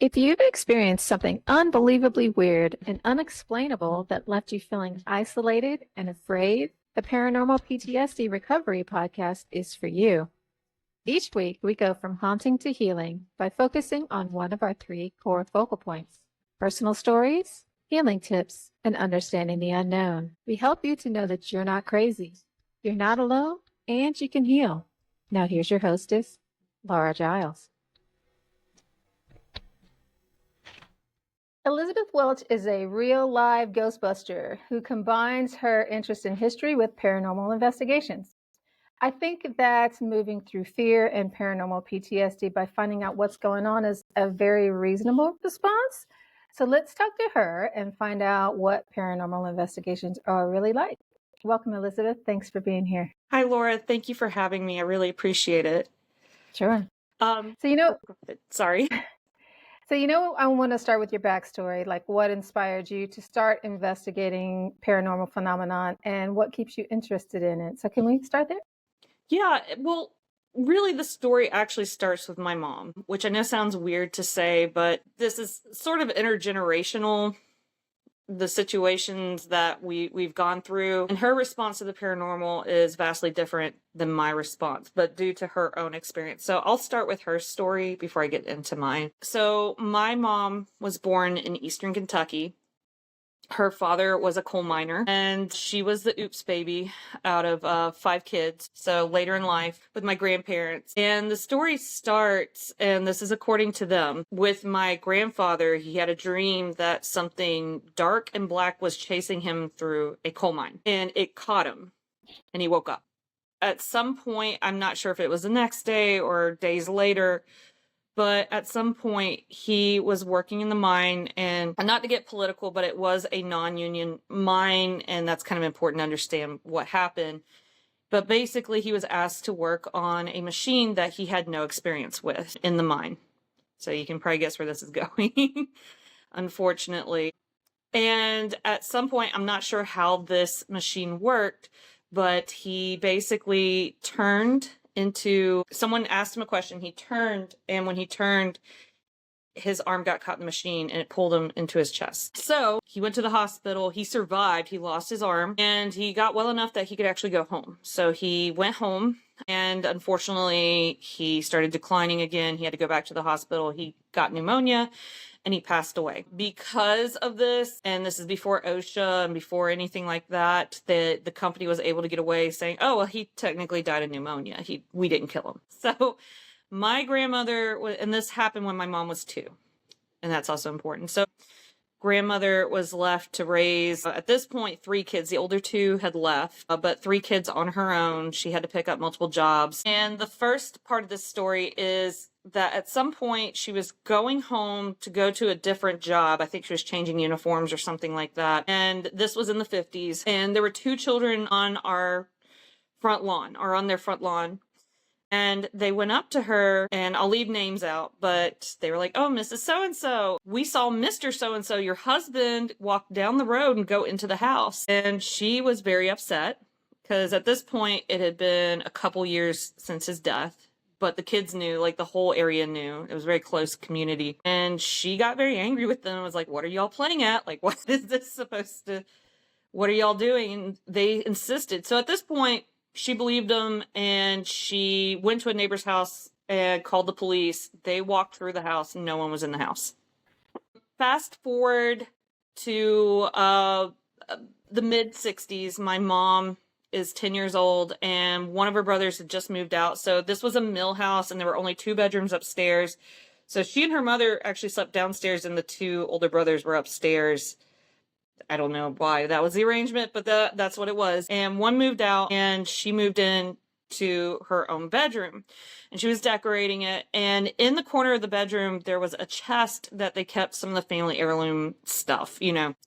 If you've experienced something unbelievably weird and unexplainable that left you feeling isolated and afraid, the Paranormal PTSD Recovery Podcast is for you. Each week, we go from haunting to healing by focusing on one of our three core focal points: personal stories, healing tips, and understanding the unknown. We help you to know that you're not crazy, you're not alone, and you can heal. Now, here's your hostess, Laura Giles. Elizabeth Welch is a real live Ghostbuster who combines her interest in history with paranormal investigations. I think that moving through fear and paranormal PTSD by finding out what's going on is a very reasonable response. So let's talk to her and find out what paranormal investigations are really like. Welcome, Elizabeth. Thanks for being here. Hi, Laura. Thank you for having me. I really appreciate it. Sure. Sorry. So, I want to start with your backstory, like what inspired you to start investigating paranormal phenomenon and what keeps you interested in it. So can we start there? Yeah, well, really the story actually starts with my mom, which I know sounds weird to say, but this is sort of intergenerational, the situations that we've gone through. And her response to the paranormal is vastly different than my response, but due to her own experience. So I'll start with her story before I get into mine. So my mom was born in Eastern Kentucky. Her father was a coal miner, and she was the oops baby out of 5 kids. So later in life with my grandparents. And the story starts, and this is according to them, with my grandfather. He had a dream that something dark and black was chasing him through a coal mine, and it caught him, and he woke up. At some point, I'm not sure if it was the next day or days later, but at some point he was working in the mine, and not to get political, but it was a non-union mine, and that's kind of important to understand what happened. But basically he was asked to work on a machine that he had no experience with in the mine. So you can probably guess where this is going, unfortunately. And at some point, I'm not sure how this machine worked, but he basically turned into, someone asked him a question, he turned, and when he turned, his arm got caught in the machine and it pulled him into his chest. So he went to the hospital, he survived, he lost his arm, and he got well enough that he could actually go home. So he went home, and unfortunately he started declining again. He had to go back to the hospital. He got pneumonia and he passed away. Because of this, and this is before OSHA and before anything like that, the company was able to get away saying, oh, well, he technically died of pneumonia. We didn't kill him. So my grandmother, and this happened when my mom was 2, and that's also important. So grandmother was left to raise, at this point, 3 kids. The older 2 had left, but 3 kids on her own. She had to pick up multiple jobs. And the first part of this story is that at some point she was going home to go to a different job. I think she was changing uniforms or something like that. And this was in the 50s. And there were 2 children on our front lawn, or on their front lawn. And they went up to her, and I'll leave names out, but they were like, oh, Mrs. So-and-so, we saw Mr. So-and-so, your husband, walk down the road and go into the house. And she was very upset because at this point it had been a couple years since his death, but the kids knew, like the whole area knew. It was a very close community. And she got very angry with them and was like, what are y'all playing at? Like, what is this supposed to, what are y'all doing? And they insisted. So at this point, she believed them, and she went to a neighbor's house and called the police. They walked through the house, and no one was in the house. Fast forward to the mid-60s. My mom is 10 years old, and one of her brothers had just moved out. So this was a mill house, and there were only 2 bedrooms upstairs. So she and her mother actually slept downstairs, and the 2 older brothers were upstairs. I don't know why that was the arrangement, but that's what it was. And one moved out, and she moved in to her own bedroom, and she was decorating it. And in the corner of the bedroom, there was a chest that they kept some of the family heirloom stuff,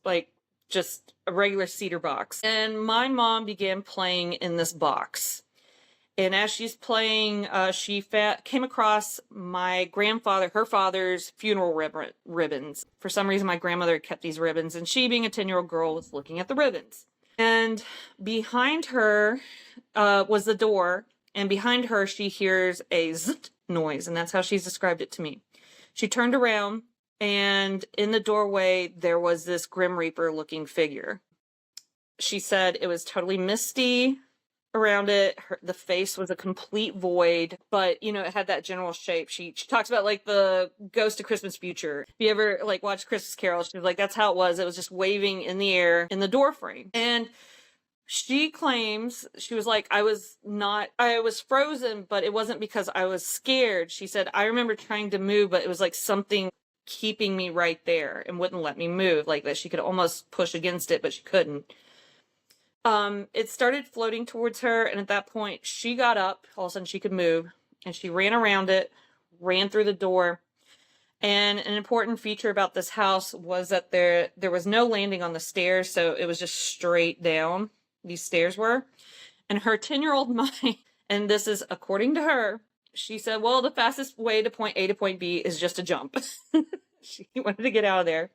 like just a regular cedar box. And my mom began playing in this box. And as she's playing, she came across my grandfather, her father's funeral ribbons. For some reason, my grandmother kept these ribbons, and she, being a 10-year-old girl, was looking at the ribbons. And behind her was the door, and behind her, she hears a zzzt noise, and that's how she's described it to me. She turned around, And in the doorway, there was this Grim Reaper looking figure. She said it was totally misty around it. The face was a complete void, but you know, it had that general shape. She talks about like the Ghost of Christmas Future. If you ever like watch Christmas Carol, she was like, that's how it was. It was just waving in the air in the door frame. And she claims, she was like, I was frozen, but it wasn't because I was scared. She said, I remember trying to move, but it was like something keeping me right there and wouldn't let me move, like that she could almost push against it, but she couldn't. It started floating towards her, and at that point she got up. All of a sudden she could move, and she ran around it, ran through the door. And an important feature about this house was that there was no landing on the stairs, so it was just straight down. These stairs were. And her 10-year-old mind, and this is according to her, she said, well, the fastest way to point A to point B is just to jump. She wanted to get out of there.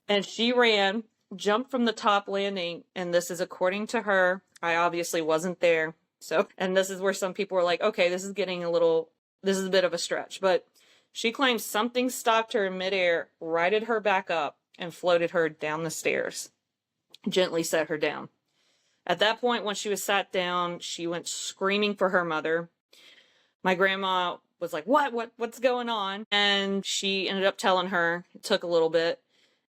And she ran, jumped from the top landing, and this is according to her. I obviously wasn't there. So, and this is where some people were like, okay, this is a bit of a stretch. But she claims something stopped her in midair, righted her back up, and floated her down the stairs. Gently set her down. At that point, when she was sat down, she went screaming for her mother. My grandma was like, what's going on? And she ended up telling her. It took a little bit.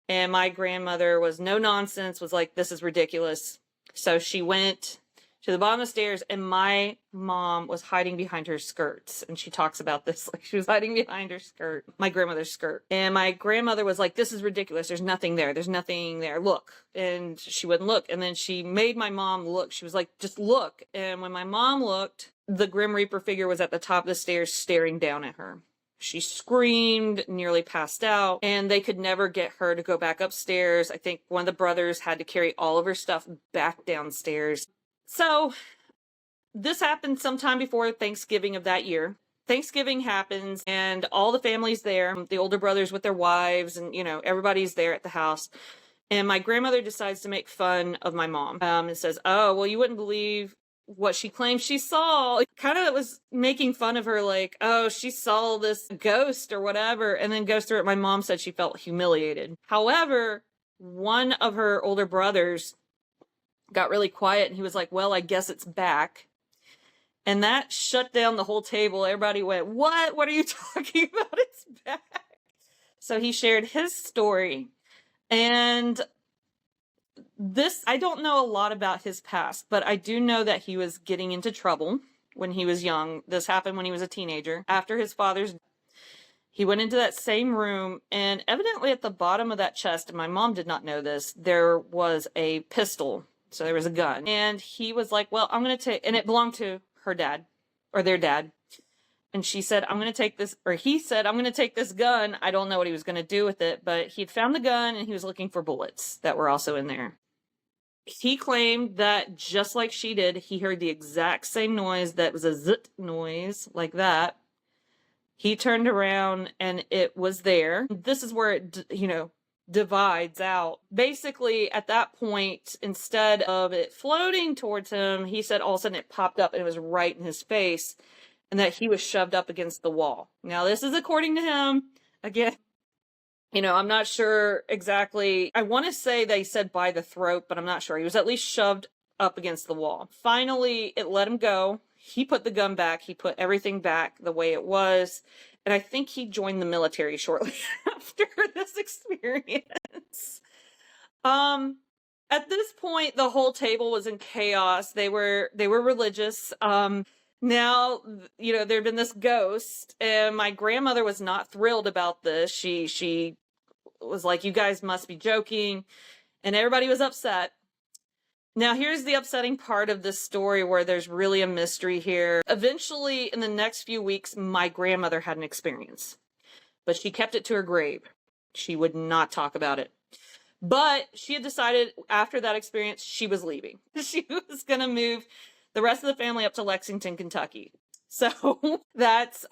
And my grandmother was no nonsense, was like, this is ridiculous. So she went to the bottom of the stairs, and my mom was hiding behind her skirts. And she talks about this, like she was hiding behind her skirt, my grandmother's skirt. And my grandmother was like, this is ridiculous. There's nothing there. There's nothing there. Look. And she wouldn't look. And then she made my mom look. She was like, just look. And when my mom looked, the Grim Reaper figure was at the top of the stairs staring down at her. She screamed, nearly passed out, and they could never get her to go back upstairs. I think one of the brothers had to carry all of her stuff back downstairs. So this happened sometime before Thanksgiving of that year. Thanksgiving happens, and all the family's there, the older brothers with their wives, and, you know, everybody's there at the house. And my grandmother decides to make fun of my mom and says, oh, well, you wouldn't believe what she claims she saw. Kind of was making fun of her, like, oh, she saw this ghost or whatever, and then goes through it. My mom said she felt humiliated. However, one of her older brothers got really quiet, and he was like, well, I guess it's back. And that shut down the whole table. Everybody went, what? What are you talking about? It's back. So he shared his story. And this, I don't know a lot about his past, but I do know that he was getting into trouble when he was young. This happened when he was a teenager. After his father's death, he went into that same room, and evidently at the bottom of that chest, and my mom did not know this, there was a pistol. So there was a gun. And he was like, well, I'm going to take, and it belonged to her dad, or their dad. And she said, I'm going to take this, or he said, I'm going to take this gun. I don't know what he was going to do with it, but he'd found the gun, and he was looking for bullets that were also in there. He claimed that just like she did, he heard the exact same noise that was a zit noise, like that. He turned around, and it was there. This is where it, you know, divides out. Basically, at that point, instead of it floating towards him, he said all of a sudden it popped up, and it was right in his face, and that he was shoved up against the wall. Now, this is according to him. Again, you know, I'm not sure exactly. I want to say they said by the throat, but I'm not sure. He was at least shoved up against the wall. Finally, it let him go. He put the gun back. He put everything back the way it was. And I think he joined the military shortly after this experience. At this point, the whole table was in chaos. They were religious. Now, you know, there'd been this ghost, and my grandmother was not thrilled about this. She was like, you guys must be joking, and everybody was upset. Now, here's the upsetting part of this story where there's really a mystery here. Eventually, in the next few weeks, my grandmother had an experience, but she kept it to her grave. She would not talk about it. But she had decided after that experience, she was leaving. She was going to move the rest of the family up to Lexington, Kentucky. So that's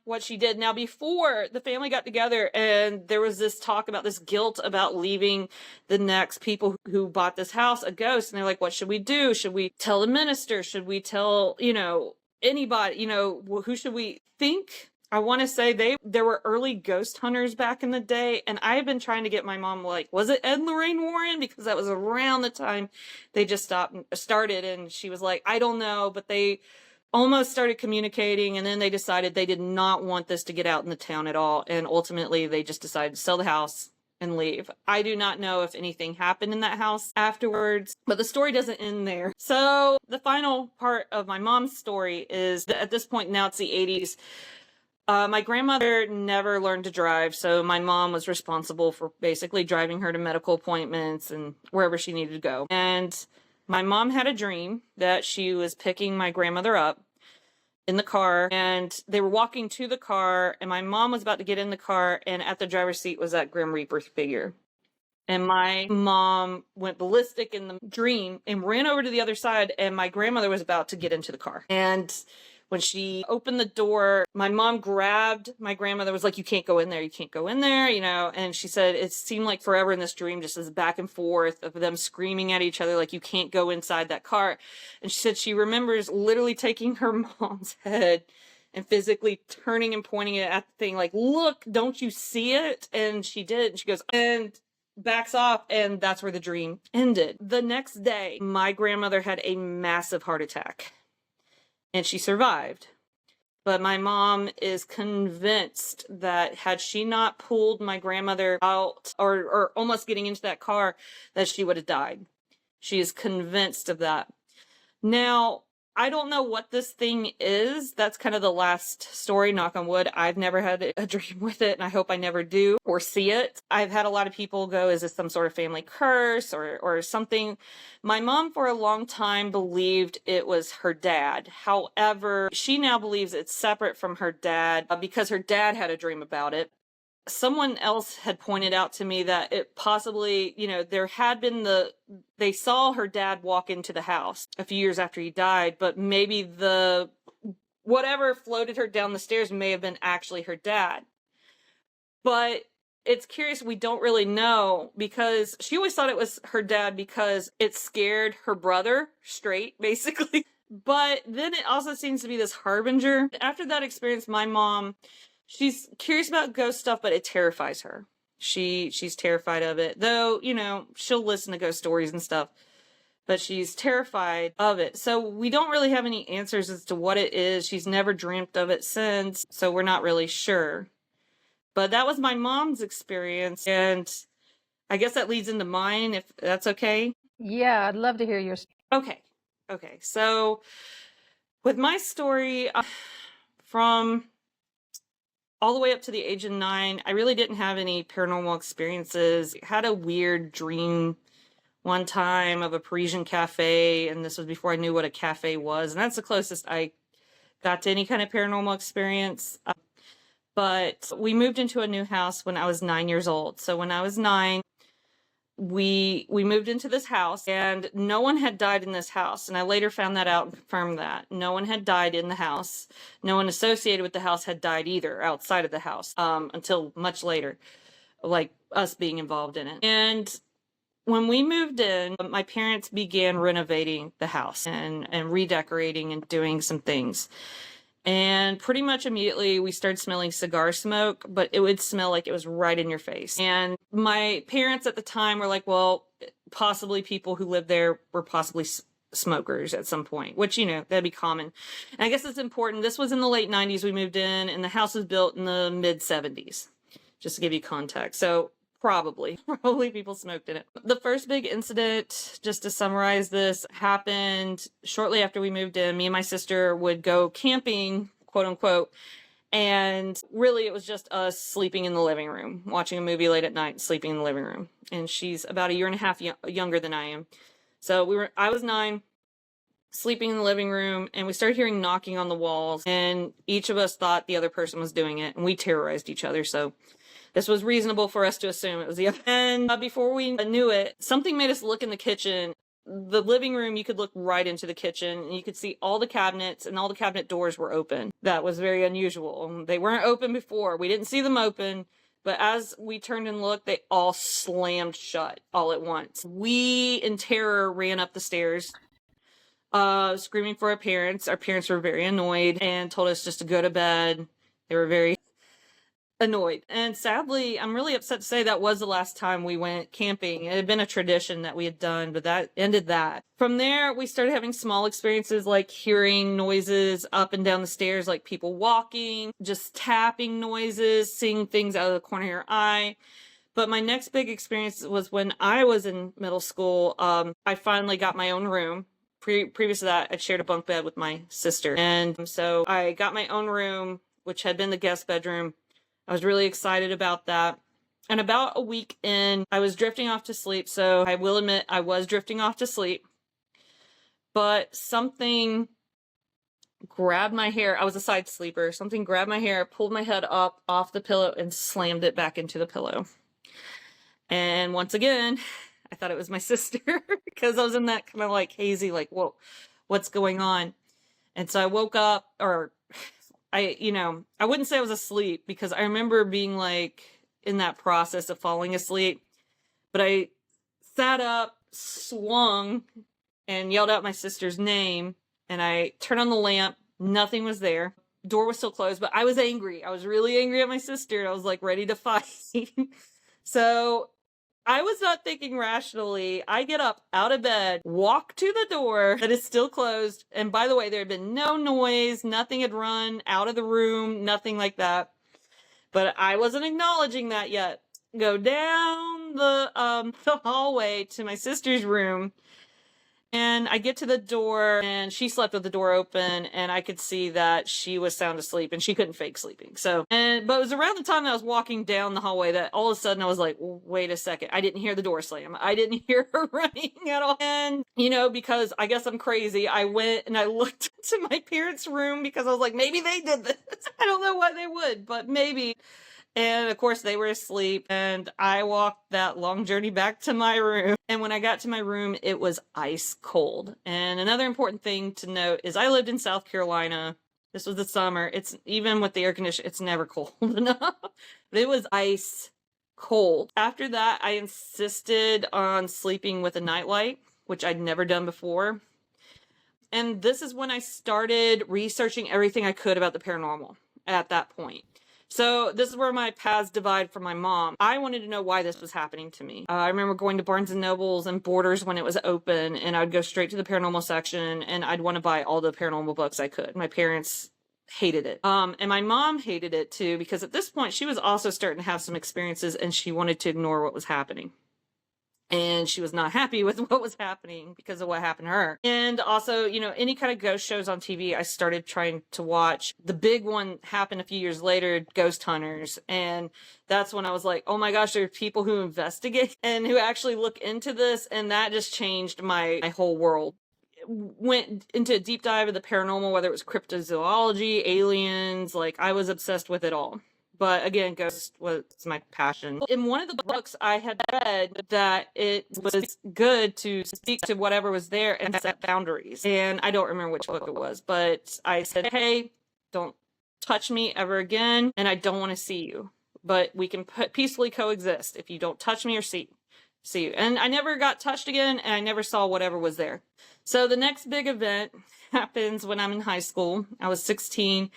what she did. Now, before the family got together, and there was this talk about this guilt about leaving the next people who bought this house a ghost. And they're like, what should we do? Should we tell the minister? Should we tell, you know, anybody? You know, who should we think? I want to say there were early ghost hunters back in the day, and I've been trying to get my mom, like, was it Ed and Lorraine Warren? Because that was around the time they just started, and she was like, I don't know, but they almost started communicating, and then they decided they did not want this to get out in the town at all, and ultimately they just decided to sell the house and leave. I do not know if anything happened in that house afterwards, but the story doesn't end there. So the final part of my mom's story is that at this point now it's the 80s. My grandmother never learned to drive, so my mom was responsible for basically driving her to medical appointments and wherever she needed to go. And my mom had a dream that she was picking my grandmother up in the car, and they were walking to the car, and my mom was about to get in the car, and at the driver's seat was that Grim Reaper figure. And my mom went ballistic in the dream and ran over to the other side, and my grandmother was about to get into the car. And when she opened the door, my mom grabbed my grandmother, was like, you can't go in there, you can't go in there, you know, and she said it seemed like forever in this dream, just as back and forth of them screaming at each other, like, you can't go inside that car. And she said she remembers literally taking her mom's head and physically turning and pointing it at the thing, like, look, don't you see it? And she did, and she goes, and backs off, and that's where the dream ended. The next day, my grandmother had a massive heart attack. And she survived. But my mom is convinced that had she not pulled my grandmother out or almost getting into that car, that she would have died. She is convinced of that. Now, I don't know what this thing is. That's kind of the last story, knock on wood. I've never had a dream with it, and I hope I never do or see it. I've had a lot of people go, is this some sort of family curse or something? My mom, for a long time, believed it was her dad. However, she now believes it's separate from her dad because her dad had a dream about it. Someone else had pointed out to me that it possibly, you know, there had been they saw her dad walk into the house a few years after he died, but maybe whatever floated her down the stairs may have been actually her dad. But it's curious, we don't really know, because she always thought it was her dad because it scared her brother straight, basically. But then it also seems to be this harbinger. After that experience, my mom, she's curious about ghost stuff, but it terrifies her. She's terrified of it. Though, you know, she'll listen to ghost stories and stuff, but she's terrified of it. So we don't really have any answers as to what it is. She's never dreamt of it since, so we're not really sure. But that was my mom's experience, and I guess that leads into mine, if that's okay. Yeah, I'd love to hear yours. Okay. So with my story, from all the way up to the age of 9, I really didn't have any paranormal experiences. I had a weird dream one time of a Parisian cafe, and this was before I knew what a cafe was, and that's the closest I got to any kind of paranormal experience. But we moved into a new house when I was 9 years old. So when I was 9, we moved into this house, and no one had died in this house. And I later found that out and confirmed that. No one had died in the house. No one associated with the house had died either outside of the house until much later, like us being involved in it. And when we moved in, my parents began renovating the house and redecorating and doing some things. And pretty much immediately we started smelling cigar smoke, but it would smell like it was right in your face. And my parents at the time were like, well, possibly people who lived there were possibly smokers at some point, which, you know, that'd be common. And I guess it's important. This was in the late 90s we moved in, and the house was built in the mid 70s, just to give you context. So probably people smoked in it. The first big incident, just to summarize this, happened shortly after we moved in. Me and my sister would go camping, quote unquote, and really it was just us sleeping in the living room, watching a movie late at night, sleeping in the living room. And she's about a year and a half younger than I am. So I was 9, sleeping in the living room, and we started hearing knocking on the walls, and each of us thought the other person was doing it, and we terrorized each other. So this was reasonable for us to assume it was the other. And before we knew it, something made us look in the kitchen. The living room, you could look right into the kitchen, and you could see all the cabinets, and all the cabinet doors were open. That was very unusual. They weren't open before. We didn't see them open, but as we turned and looked, they all slammed shut all at once. We, in terror, ran up the stairs, screaming for our parents. Our parents were very annoyed and told us just to go to bed They were very annoyed. And sadly, I'm really upset to say that was the last time we went camping. It had been a tradition that we had done, but that ended that. From there, we started having small experiences like hearing noises up and down the stairs, like people walking, just tapping noises, seeing things out of the corner of your eye. But my next big experience was when I was in middle school. I finally got my own room. Previous to that, I'd shared a bunk bed with my sister. And so I got my own room, which had been the guest bedroom. I was really excited about that. And about a week in, I was drifting off to sleep. So I will admit I was drifting off to sleep. But something grabbed my hair. I was a side sleeper. Something grabbed my hair, pulled my head up off the pillow, and slammed it back into the pillow. And once again, I thought it was my sister because I was in that kind of like hazy, like, whoa, what's going on? And so I woke up, or I wouldn't say I was asleep because I remember being like in that process of falling asleep, but I sat up, swung, and yelled out my sister's name, and I turned on the lamp. Nothing was there. Door was still closed, but I was angry. I was really angry at my sister, and I was like ready to fight. So I was not thinking rationally. I get up out of bed, walk to the door that is still closed. And by the way, there had been no noise. Nothing had run out of the room. Nothing like that. But I wasn't acknowledging that yet. Go down the hallway to my sister's room. And I get to the door, and she slept with the door open, and I could see that she was sound asleep, and she couldn't fake sleeping. But it was around the time that I was walking down the hallway that all of a sudden I was like, wait a second. I didn't hear the door slam. I didn't hear her running at all. And, because I guess I'm crazy, I went and I looked to my parents' room because I was like, maybe they did this. I don't know why they would, but maybe. And of course they were asleep, and I walked that long journey back to my room. And when I got to my room, it was ice cold. And another important thing to note is I lived in South Carolina. This was the summer. It's even with the air conditioner, it's never cold enough. But it was ice cold. After that, I insisted on sleeping with a nightlight, which I'd never done before. And this is when I started researching everything I could about the paranormal at that point. So this is where my paths divide from my mom. I wanted to know why this was happening to me. I remember going to Barnes & Nobles and Borders when it was open, and I'd go straight to the paranormal section, and I'd want to buy all the paranormal books I could. My parents hated it. And my mom hated it too, because at this point she was also starting to have some experiences, and she wanted to ignore what was happening. And she was not happy with what was happening because of what happened to her. And also, any kind of ghost shows on TV, I started trying to watch. The big one happened a few years later, Ghost Hunters. And that's when I was like, oh my gosh, there are people who investigate and who actually look into this. And that just changed my whole world. Went into a deep dive of the paranormal, whether it was cryptozoology, aliens, I was obsessed with it all. But again, ghost was my passion. In one of the books I had read that it was good to speak to whatever was there and set boundaries. And I don't remember which book it was, but I said, hey, don't touch me ever again, and I don't want to see you. But we can peacefully coexist if you don't touch me or see you. And I never got touched again, and I never saw whatever was there. So the next big event happens when I'm in high school. I was 16.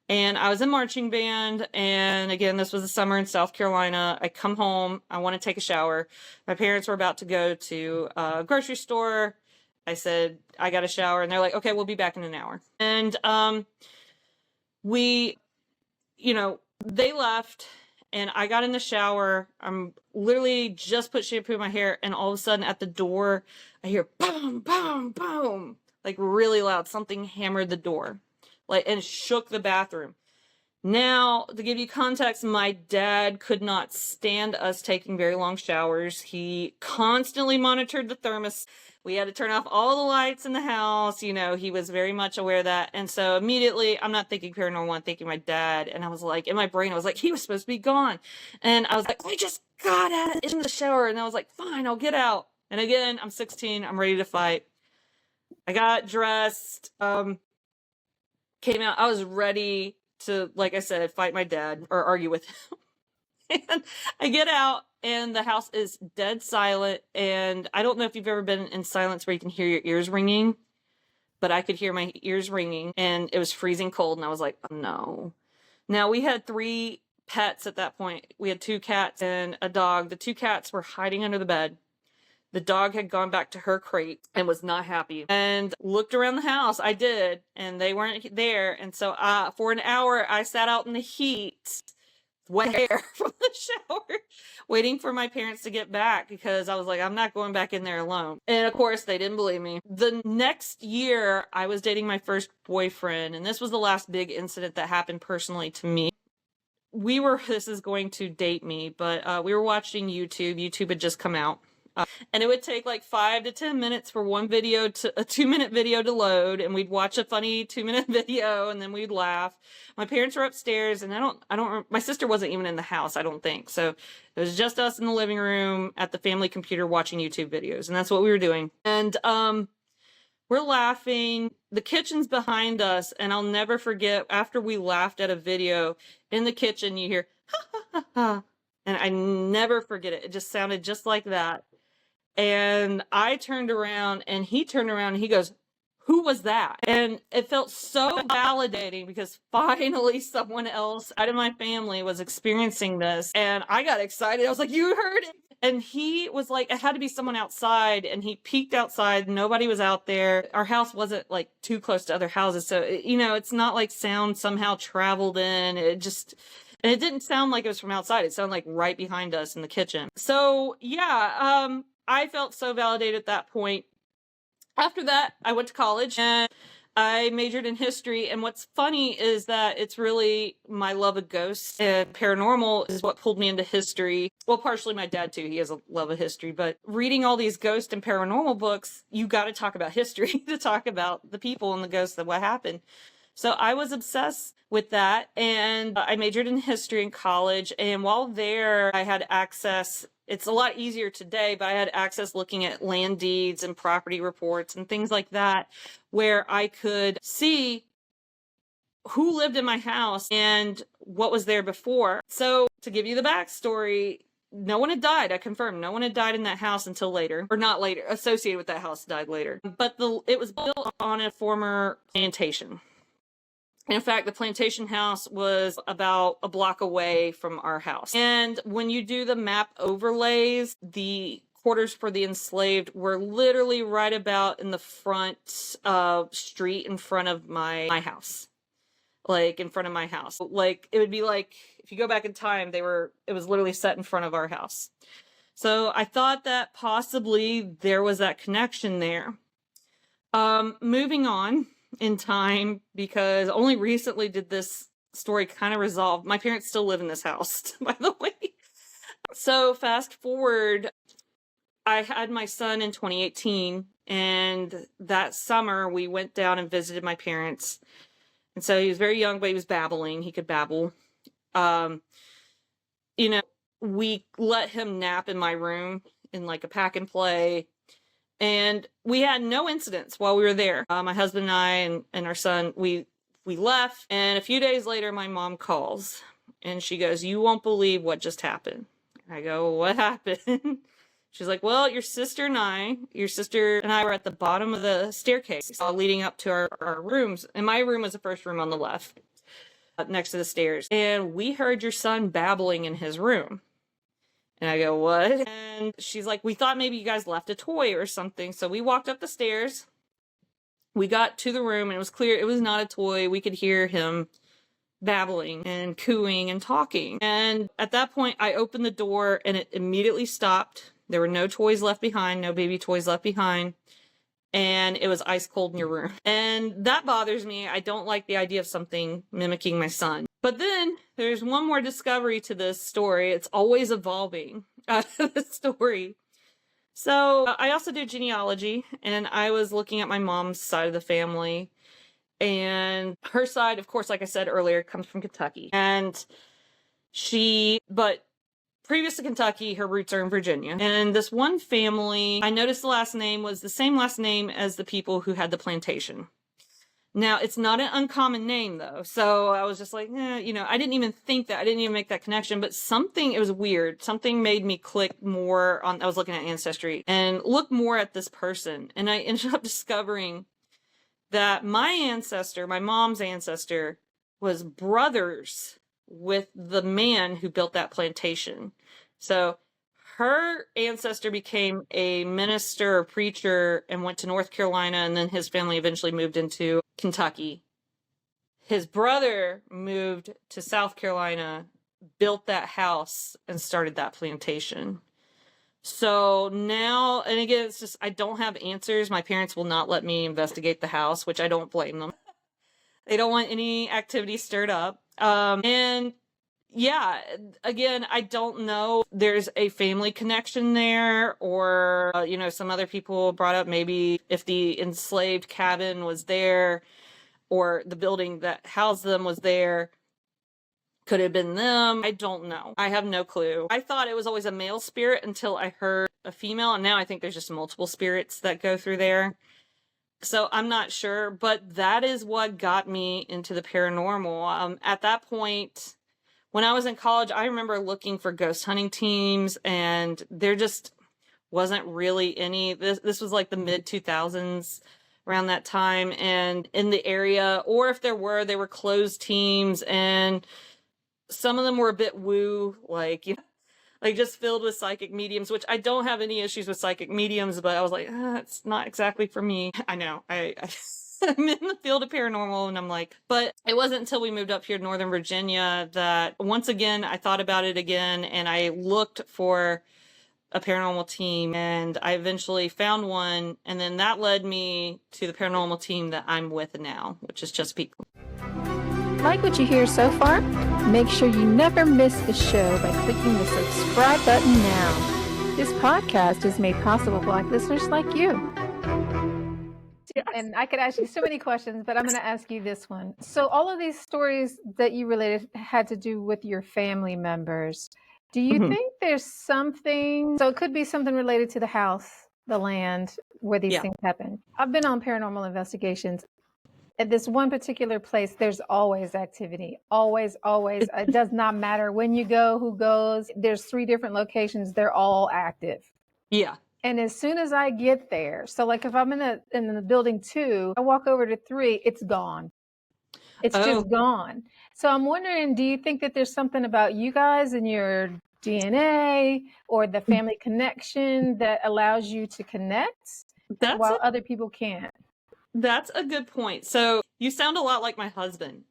And I was in marching band, and again, this was the summer in South Carolina. I come home, I want to take a shower. My parents were about to go to a grocery store. I said, I got a shower, and they're like, okay, we'll be back in an hour. And they left, and I got in the shower. I'm literally just put shampoo in my hair, and all of a sudden at the door, I hear boom, boom, boom, really loud. Something hammered the door. And shook the bathroom. Now, to give you context, my dad could not stand us taking very long showers. He constantly monitored the thermos. We had to turn off all the lights in the house. He was very much aware of that. And so immediately, I'm not thinking paranormal, I'm thinking my dad. And I was like, in my brain, I was like, he was supposed to be gone. And I was like, I just got out in the shower. And I was like, fine, I'll get out. And again, I'm 16, I'm ready to fight. I got dressed, came out. I was ready to, like I said, fight my dad or argue with him. And I get out, and the house is dead silent. And I don't know if you've ever been in silence where you can hear your ears ringing, but I could hear my ears ringing, and it was freezing cold. And I was like, oh no. Now, we had 3 pets at that point. We had 2 cats and a dog. The 2 cats were hiding under the bed. The dog had gone back to her crate and was not happy and looked around the house. I did, and they weren't there. And so for an hour, I sat out in the heat, wet hair from the shower, waiting for my parents to get back because I was like, I'm not going back in there alone. And of course, they didn't believe me. The next year, I was dating my first boyfriend, and this was the last big incident that happened personally to me. This is going to date me, but we were watching YouTube. YouTube had just come out. And it would take like 5 to 10 minutes for a 2-minute video to load, and we'd watch a funny 2-minute video, and then we'd laugh. My parents were upstairs, and my sister wasn't even in the house, I don't think. So it was just us in the living room at the family computer watching YouTube videos, and that's what we were doing. And we're laughing. The kitchen's behind us, and I'll never forget, after we laughed at a video, in the kitchen you hear, ha ha ha ha. And I never forget it. It just sounded just like that. And I turned around, and he turned around, and he goes, who was that? And it felt so validating because finally someone else out of my family was experiencing this. And I got excited. I was like, you heard it? And he was like, it had to be someone outside. And he peeked outside. Nobody was out there. Our house wasn't like too close to other houses. So, it's not like sound somehow traveled in. And it didn't sound like it was from outside. It sounded like right behind us in the kitchen. So yeah, I felt so validated at that point. After that, I went to college and I majored in history. And what's funny is that it's really my love of ghosts and paranormal is what pulled me into history. Well, partially my dad too. He has a love of history, but reading all these ghost and paranormal books, you got to talk about history to talk about the people and the ghosts and what happened. So I was obsessed with that, and I majored in history in college. And while there, I had access. It's a lot easier today, but I had access looking at land deeds and property reports and things like that, where I could see who lived in my house and what was there before. So to give you the backstory, no one had died. I confirmed no one had died in that house until later, or not later, associated with that house died later. But it was built on a former plantation. In fact, the plantation house was about a block away from our house. And when you do the map overlays, the quarters for the enslaved were literally right about in the front street in front of my house. Like in front of my house. Like it would be like, if you go back in time, it was literally set in front of our house. So I thought that possibly there was that connection there. Moving on in time, because only recently did this story kind of resolve. My parents still live in this house, by the way. So fast forward, I had my son in 2018, and that summer we went down and visited my parents. And so he was very young, but he was babbling. He could babble. We let him nap in my room in like a pack and play. And we had no incidents while we were there. My husband and I and our son, we left. And a few days later, my mom calls and she goes, "You won't believe what just happened." I go, "What happened?" She's like, "Well, your sister and I were at the bottom of the staircase leading up to our rooms. And my room was the first room on the left, next to the stairs. And we heard your son babbling in his room." And I go, "What?" And she's like, "We thought maybe you guys left a toy or something." So we walked up the stairs. We got to the room and it was clear it was not a toy. We could hear him babbling and cooing and talking. And at that point, I opened the door and it immediately stopped. There were no toys left behind, no baby toys left behind. And it was ice cold in your room. And that bothers me. I don't like the idea of something mimicking my son. But then there's one more discovery to this story. It's always evolving, the story. So I also do genealogy, and I was looking at my mom's side of the family. And her side, of course, like I said earlier, comes from Kentucky. But previous to Kentucky, her roots are in Virginia. And this one family, I noticed the last name was the same last name as the people who had the plantation. Now, it's not an uncommon name, though. So I was just like, I didn't even think that. I didn't even make that connection. But it was weird. Something made me click more I was looking at Ancestry and look more at this person. And I ended up discovering that my mom's ancestor, was brothers with the man who built that plantation. So her ancestor became a minister or preacher and went to North Carolina, and then his family eventually moved into Kentucky. His brother moved to South Carolina, built that house, and started that plantation. So now, and again, it's just, I don't have answers. My parents will not let me investigate the house, which I don't blame them. They don't want any activity stirred up. And yeah, again, I don't know. There's a family connection there, or, some other people brought up maybe if the enslaved cabin was there, or the building that housed them was there. Could have been them. I don't know. I have no clue. I thought it was always a male spirit until I heard a female, and now I think there's just multiple spirits that go through there. So I'm not sure, but that is what got me into the paranormal. At that point, when I was in college, I remember looking for ghost hunting teams, and there just wasn't really any. This was like the mid 2000s, around that time, and in the area, or if there were, they were closed teams, and some of them were a bit woo, like just filled with psychic mediums, which I don't have any issues with psychic mediums, but I was like, it's not exactly for me. I know, I'm in the field of paranormal, and I'm like, but it wasn't until we moved up here to Northern Virginia that once again, I thought about it again, and I looked for a paranormal team, and I eventually found one, and then that led me to the paranormal team that I'm with now, which is Chesapeake. Like what you hear so far? Make sure you never miss the show by clicking the subscribe button now. This podcast is made possible by listeners like you. And I could ask you so many questions, but I'm going to ask you this one. So all of these stories that you related had to do with your family members. Do you think there's something, so it could be something related to the house, the land where these things happen. I've been on paranormal investigations. At this one particular place, there's always activity. Always. It does not matter when you go, who goes. There's 3 different locations. They're all active. Yeah. And as soon as I get there, so like if I'm in the building 2, I walk over to 3, it's gone. It's just gone. So I'm wondering, do you think that there's something about you guys and your DNA or the family connection that allows you to connect while other people can't? That's a good point. So you sound a lot like my husband.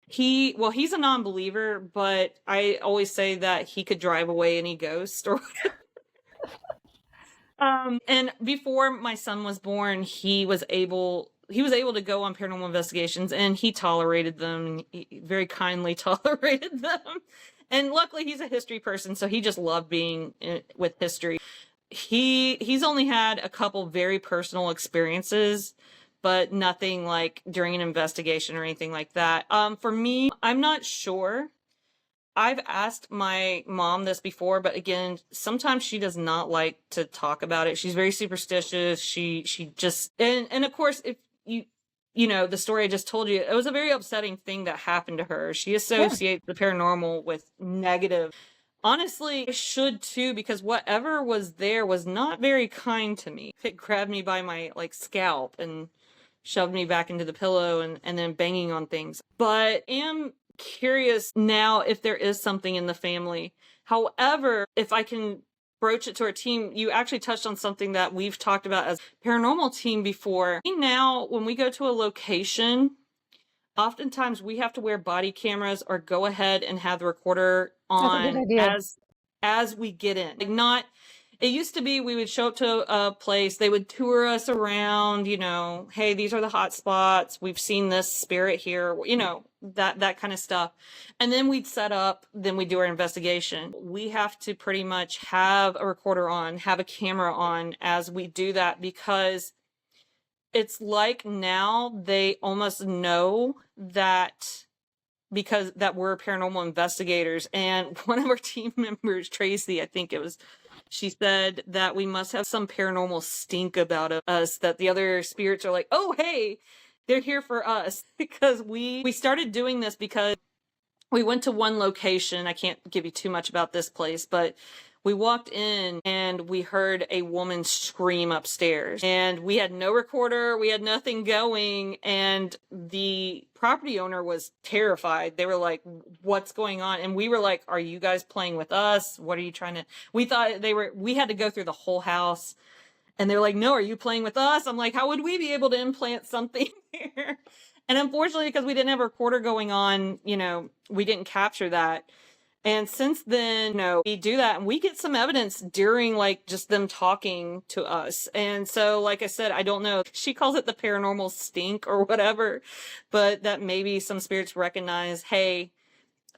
He's a non-believer, but I always say that he could drive away any ghost or and before my son was born, he was able to go on paranormal investigations, and he tolerated them. He very kindly tolerated them. And luckily he's a history person, so he just loved being with history. He's only had a couple very personal experiences, but nothing like during an investigation or anything like that. For me, I'm not sure. I've asked my mom this before, but again, sometimes she does not like to talk about it. She's very superstitious. She just, and of course, if the story I just told you, it was a very upsetting thing that happened to her. She associates the paranormal with negative. Honestly, I should too, because whatever was there was not very kind to me. It grabbed me by my scalp and shoved me back into the pillow and then banging on things. But am curious now if there is something in the family. However, if I can broach it to our team, you actually touched on something that we've talked about as paranormal team before. Now, when we go to a location, oftentimes we have to wear body cameras or go ahead and have the recorder on as we get in. It used to be we would show up to a place, they would tour us around, hey, these are the hot spots. We've seen this spirit here, that kind of stuff. And then we'd set up, then we do our investigation. We have to pretty much have a recorder on, have a camera on as we do that, because it's like now they almost know that we're paranormal investigators. And one of our team members, Tracy, I think it was, she said that we must have some paranormal stink about us, that the other spirits are like, oh, hey, they're here for us. Because we started doing this because we went to one location. I can't give you too much about this place, but We walked in and we heard a woman scream upstairs, and we had no recorder. We had nothing going. And the property owner was terrified. They were like, what's going on? And we were like, are you guys playing with us? What are you trying to, we thought we had to go through the whole house. And they're like, no, are you playing with us? I'm like, how would we be able to implant something here? And unfortunately, because we didn't have a recorder going on, we didn't capture that. And since then, we do that and we get some evidence during like just them talking to us. And so, like I said, I don't know. She calls it the paranormal stink or whatever, but that maybe some spirits recognize, hey,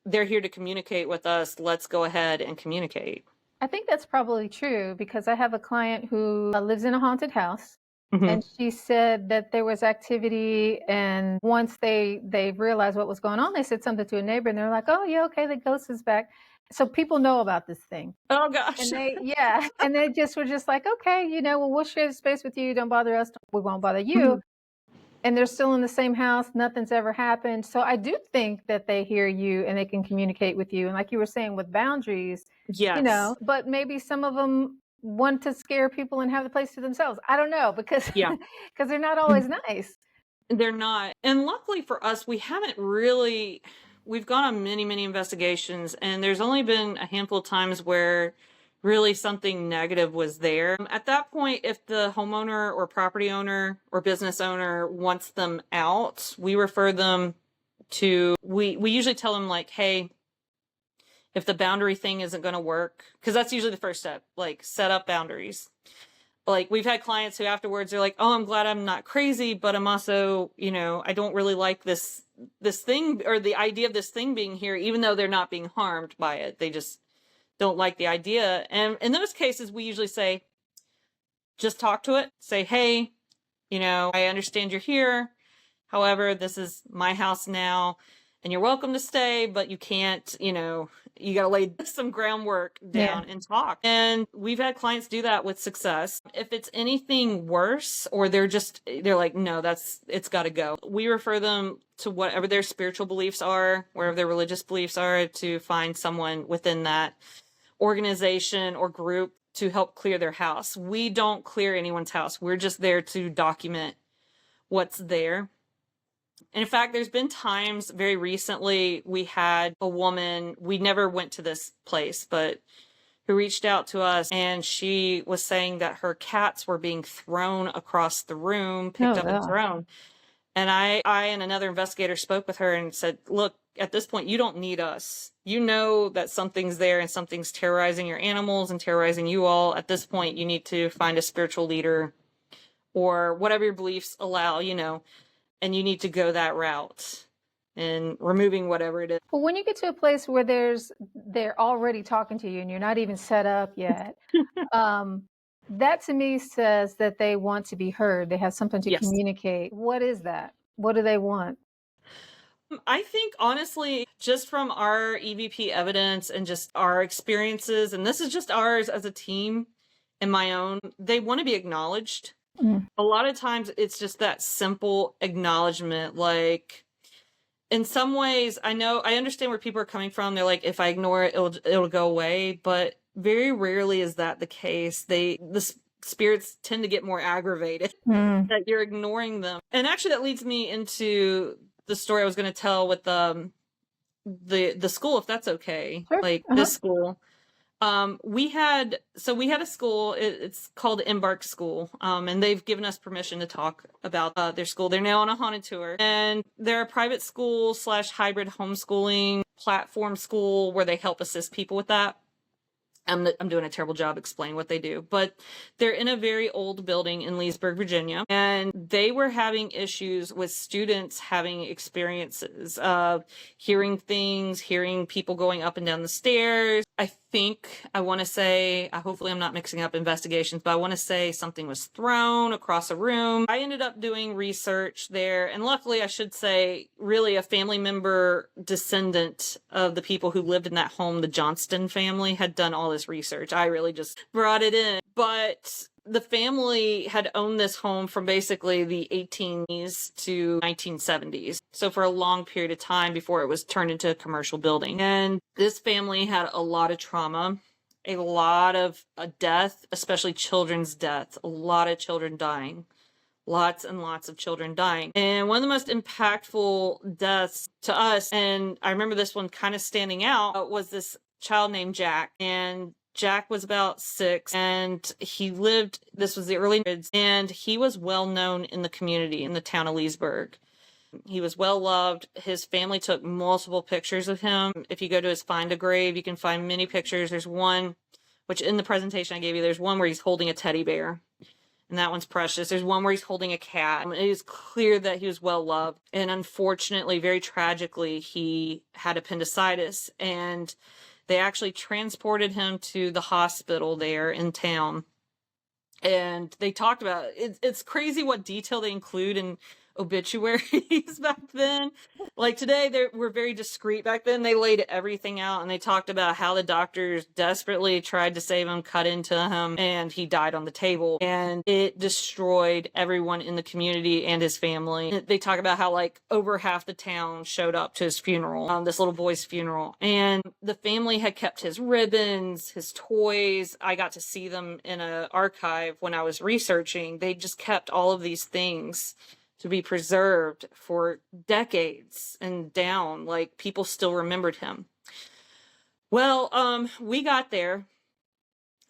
they're here to communicate with us. Let's go ahead and communicate. I think that's probably true because I have a client who lives in a haunted house. Mm-hmm. And she said that there was activity, and once they realized what was going on, they said something to a neighbor, and they're like, "Oh, yeah, okay, the ghost is back." So people know about this thing. Oh gosh. And they just were just like, "Okay, well, we'll share the space with you. Don't bother us. We won't bother you." Mm-hmm. And they're still in the same house. Nothing's ever happened. So I do think that they hear you and they can communicate with you. And like you were saying, with boundaries, yes, but maybe some of them want to scare people and have the place to themselves. I don't know, because they're not always nice. They're not. And luckily for us, we've gone on many, many investigations, and there's only been a handful of times where really something negative was there. At that point, if the homeowner or property owner or business owner wants them out, we refer them to, we usually tell them like, hey, if the boundary thing isn't going to work, because that's usually the first step, like set up boundaries. Like we've had clients who afterwards are like, oh, I'm glad I'm not crazy, but I'm also, I don't really like this thing or the idea of this thing being here, even though they're not being harmed by it. They just don't like the idea. And in those cases, we usually say, just talk to it. Say, hey, I understand you're here. However, this is my house now and you're welcome to stay, but you can't, you got to lay some groundwork down and talk. And we've had clients do that with success. If it's anything worse, or they're like, no, it's got to go, we refer them to whatever their spiritual beliefs are, wherever their religious beliefs are, to find someone within that organization or group to help clear their house. We don't clear anyone's house. We're just there to document what's there. And in fact, there's been times very recently we had a woman, we never went to this place, but who reached out to us, and she was saying that her cats were being thrown across the room, picked up and thrown. And I and another investigator spoke with her and said, look, at this point, you don't need us. You know that something's there and something's terrorizing your animals and terrorizing you all. At this point, you need to find a spiritual leader or whatever your beliefs allow, and you need to go that route and removing whatever it is. Well, when you get to a place where they're already talking to you and you're not even set up yet, that to me says that they want to be heard. They have something to communicate. What is that? What do they want? I think, honestly, just from our EVP evidence and just our experiences, and this is just ours as a team and my own, they want to be acknowledged. A lot of times it's just that simple acknowledgement. Like, in some ways, I understand where people are coming from. They're like, if I ignore it, it'll go away. But very rarely is that the case. The spirits tend to get more aggravated that you're ignoring them. And actually, that leads me into the story I was going to tell with the school, if that's okay. Sure. Like this school. We had a school, it's called Embark School, and they've given us permission to talk about their school. They're now on a haunted tour, and they're a private school / hybrid homeschooling platform school where they help assist people with that. I'm doing a terrible job explaining what they do, but they're in a very old building in Leesburg, Virginia, and they were having issues with students having experiences of hearing things, hearing people going up and down the stairs. I want to say, hopefully I'm not mixing up investigations, but I want to say something was thrown across a room. I ended up doing research there, and luckily, I should say, really a family member, descendant of the people who lived in that home, the Johnston family, had done all this research. I really just brought it in. But the family had owned this home from basically the 1880s to 1970s. So for a long period of time before it was turned into a commercial building. And this family had a lot of trauma. a lot of death, especially children's death, a lot of children dying. Lots and lots of children dying. And one of the most impactful deaths to us, and I remember this one kind of standing out, was this child named Jack. And Jack was about 6, and he lived, this was the early 1900s, and he was well known in the community, in the town of Leesburg. He was well loved. His family took multiple pictures of him. If you go to his Find a Grave, you can find many pictures. There's one, which in the presentation I gave you, there's one where he's holding a teddy bear. And that one's precious. There's one where he's holding a cat. It is clear that he was well loved. And unfortunately, very tragically, he had appendicitis. And they actually transported him to the hospital there in town. And they talked about it. It's crazy what detail they include in obituaries back then. Like today, they were very discreet. Back then, they laid everything out, and they talked about how the doctors desperately tried to save him, cut into him, and he died on the table. And it destroyed everyone in the community and his family. They talk about how like over half the town showed up to his funeral, this little boy's funeral. And the family had kept his ribbons, his toys. I got to see them in an archive when I was researching. They just kept all of these things to be preserved for decades and down. Like people still remembered him. Well, we got there,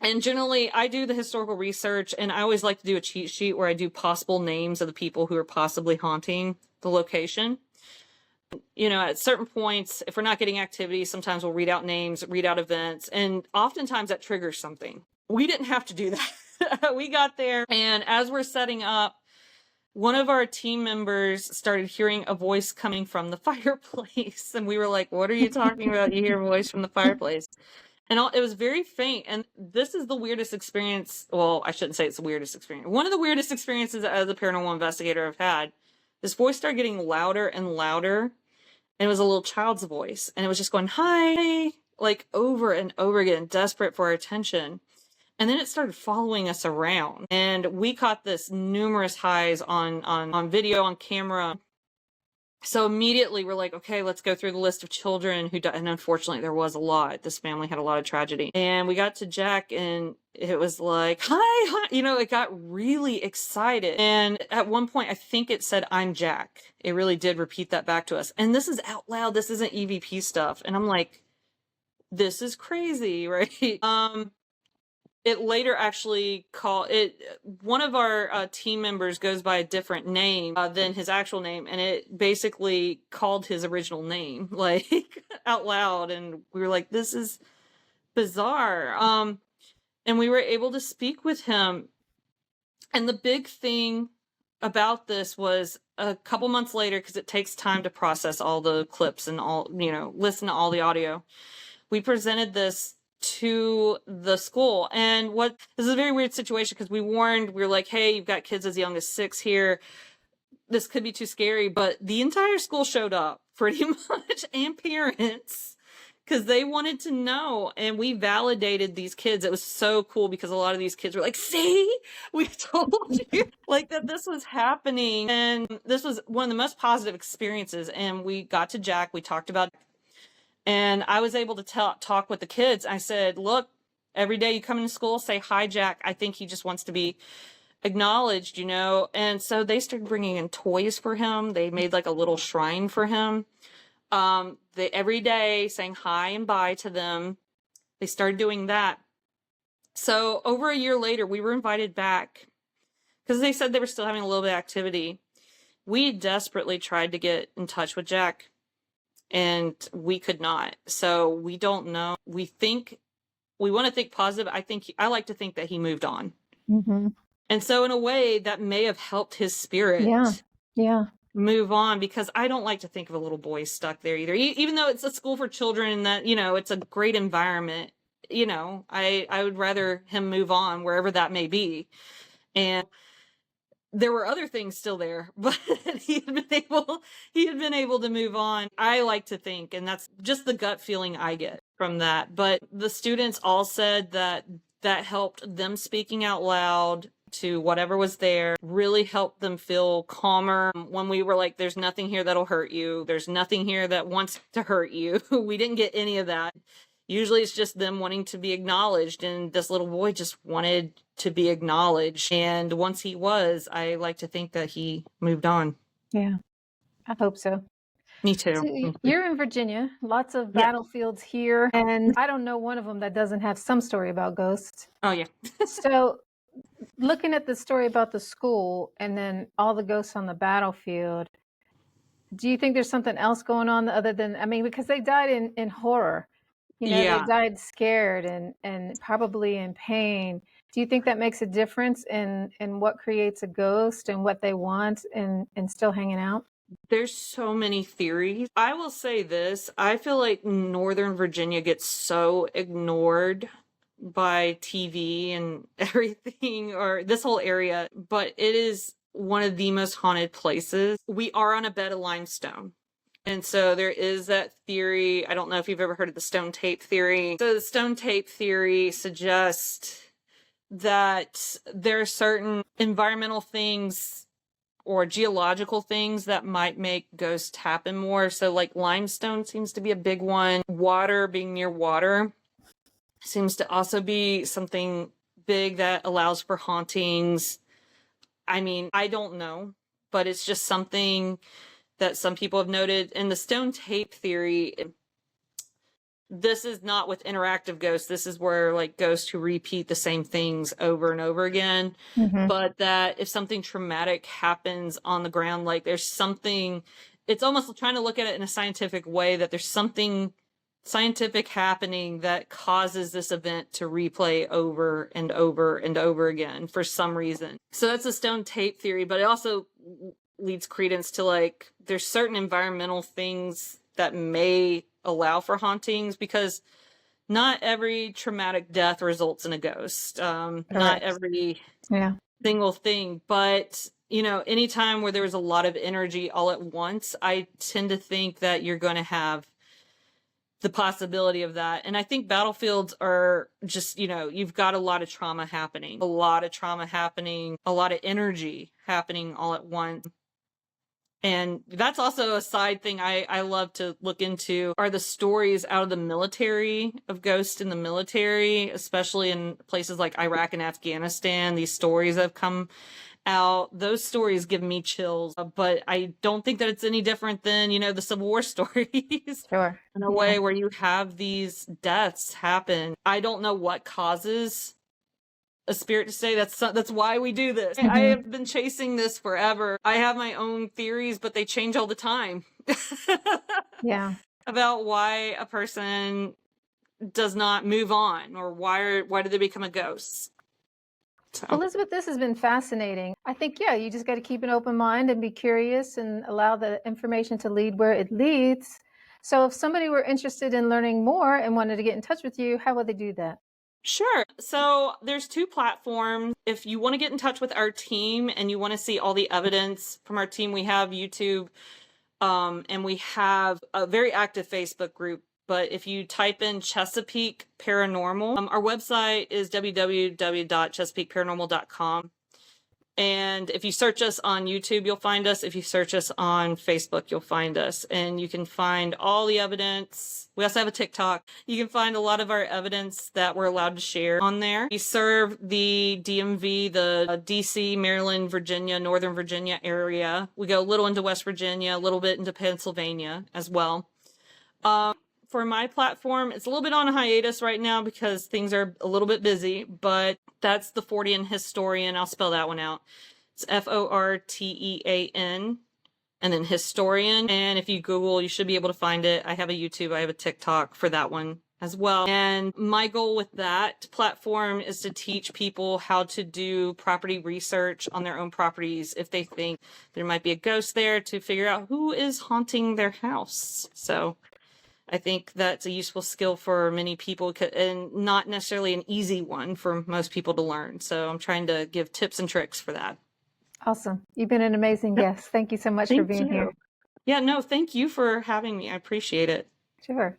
and generally I do the historical research, and I always like to do a cheat sheet where I do possible names of the people who are possibly haunting the location. You know, at certain points, if we're not getting activity, sometimes we'll read out names, read out events, and oftentimes that triggers something. We didn't have to do that. We got there, and as we're setting up, one of our team members started hearing a voice coming from the fireplace. And we were like, what are you talking about? You hear a voice from the fireplace. And it was very faint. And this is the weirdest experience. Well, I shouldn't say it's the weirdest experience. One of the weirdest experiences as a paranormal investigator I've had. This voice started getting louder and louder. And it was a little child's voice. And it was just going, hi, like over and over again, desperate for our attention. And then it started following us around, and we caught this numerous highs on video, on camera. So immediately we're like, okay, let's go through the list of children who died. And unfortunately there was a lot. This family had a lot of tragedy. And we got to Jack, and it was like, hi, you know, it got really excited. And at one point, I think it said, I'm Jack. It really did repeat that back to us. And this is out loud. This isn't EVP stuff. And I'm like, this is crazy, right? It later actually called it, one of our team members goes by a different name than his actual name, and it basically called his original name, like out loud. And we were like, this is bizarre. And we were able to speak with him. And the big thing about this was a couple months later, because it takes time to process all the clips and all, you know, listen to all the audio. We presented this to the school. And this is a very weird situation, because we were like, hey, you've got kids as young as 6 here. This could be too scary. But the entire school showed up pretty much, and parents, because they wanted to know. And we validated these kids. It was so cool, because a lot of these kids were like, see, we told you like that this was happening. And this was one of the most positive experiences. And we got to Jack. We talked about, and I was able to talk with the kids. I said, look, every day you come into school, say, hi, Jack. I think he just wants to be acknowledged, you know? And so they started bringing in toys for him. They made like a little shrine for him. They every day saying hi and bye to them. They started doing that. So over a year later, we were invited back, because they said they were still having a little bit of activity. We desperately tried to get in touch with Jack, and we could not. So we don't know. We want to think positive. I like to think that he moved on. Mm-hmm. And so in a way that may have helped his spirit move on, because I don't like to think of a little boy stuck there either. Even though it's a school for children and that, you know, it's a great environment, you know, I would rather him move on wherever that may be. And there were other things still there, but he had been able to move on. I like to think, and that's just the gut feeling I get from that. But the students all said that helped them speaking out loud to whatever was there, really helped them feel calmer. When we were like, there's nothing here that'll hurt you. There's nothing here that wants to hurt you. We didn't get any of that. Usually it's just them wanting to be acknowledged, and this little boy just wanted to be acknowledged. And once he was, I like to think that he moved on. Yeah, I hope so. Me too. So you're in Virginia, lots of Yeah. battlefields here, and I don't know one of them that doesn't have some story about ghosts. Oh, yeah. So looking at the story about the school and then all the ghosts on the battlefield, do you think there's something else going on other than, I mean, because they died in horror, you know, they Yeah. died scared and probably in pain. Do you think that makes a difference in what creates a ghost and what they want and still hanging out? There's so many theories. I will say this. I feel like Northern Virginia gets so ignored by TV and everything, or this whole area, but it is one of the most haunted places. We are on a bed of limestone. And so there is that theory. I don't know if you've ever heard of the stone tape theory. So the stone tape theory suggests that there are certain environmental things or geological things that might make ghosts happen more. So like limestone seems to be a big one. Water, being near water, seems to also be something big that allows for hauntings. I mean, I don't know, but it's just something that some people have noted. In the stone tape theory, this is not with interactive ghosts. This is where like ghosts who repeat the same things over and over again. Mm-hmm. But that if something traumatic happens on the ground, like there's something, it's almost trying to look at it in a scientific way, that there's something scientific happening that causes this event to replay over and over and over again for some reason. So that's a stone tape theory, but it also leads credence to like there's certain environmental things that may allow for hauntings, because not every traumatic death results in a ghost. Not every single thing, but you know, anytime where there's a lot of energy all at once, I tend to think that you're going to have the possibility of that. And I think battlefields are just, you know, you've got a lot of trauma happening, a lot of energy happening all at once. And that's also a side thing I love to look into, are the stories out of the military, of ghosts in the military, especially in places like Iraq and Afghanistan. These stories have come out. Those stories give me chills, but I don't think that it's any different than, you know, the Civil War stories. Sure. In a way where you have these deaths happen. I don't know what causes a spirit to stay. That's why we do this. I have been chasing this forever. I have my own theories, but they change all the time. About why a person does not move on, or why do they become a ghost. So. Elizabeth, this has been fascinating. I think, you just got to keep an open mind and be curious and allow the information to lead where it leads. So if somebody were interested in learning more and wanted to get in touch with you, how would they do that? Sure. So there's 2 platforms. If you want to get in touch with our team and you want to see all the evidence from our team, we have YouTube, and we have a very active Facebook group. But if you type in Chesapeake Paranormal, our website is www.chesapeakeparanormal.com. And if you search us on YouTube, you'll find us. If you search us on Facebook, you'll find us. And you can find all the evidence. We also have a TikTok. You can find a lot of our evidence that we're allowed to share on there. We serve the DMV, the DC, Maryland, Virginia, Northern Virginia area. We go a little into West Virginia, a little bit into Pennsylvania as well. For my platform, it's a little bit on a hiatus right now because things are a little bit busy, but that's the Fortean Historian. I'll spell that one out. It's Fortean and then Historian. And if you Google, you should be able to find it. I have a YouTube, I have a TikTok for that one as well. And my goal with that platform is to teach people how to do property research on their own properties if they think there might be a ghost there, to figure out who is haunting their house. So I think that's a useful skill for many people, and not necessarily an easy one for most people to learn. So I'm trying to give tips and tricks for that. Awesome. You've been an amazing guest. Thank you so much for being here. Yeah, no, thank you for having me. I appreciate it. Sure.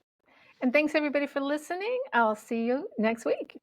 And thanks everybody for listening. I'll see you next week.